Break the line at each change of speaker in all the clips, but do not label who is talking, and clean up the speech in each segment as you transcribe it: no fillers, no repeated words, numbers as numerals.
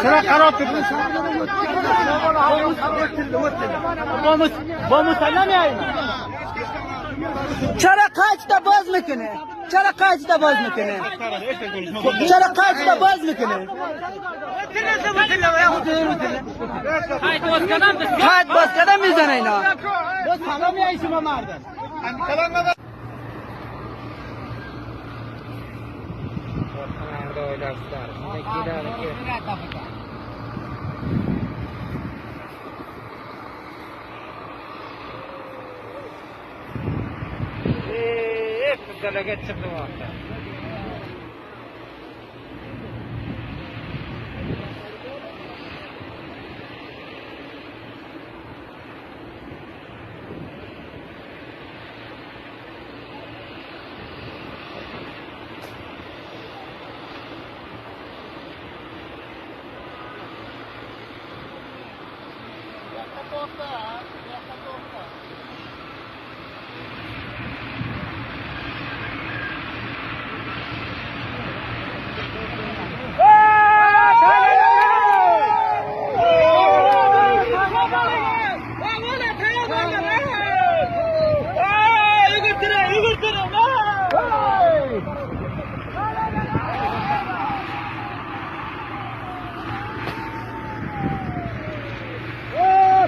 سرا خراب کرد با مسلم یعنی
چرا قاعده باز میکنه؟ چرا قاعده باز میکنه؟ چرا قاعده باز میکنه؟ قاعد باز کردن میزنه اینا.
باز سلام یعنی شما مردم delegat çıktı valla.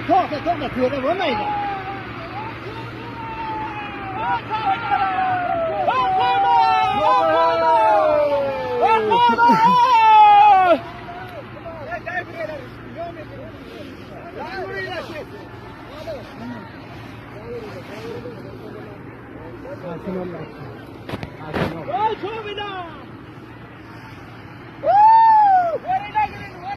Tåget, det var mig.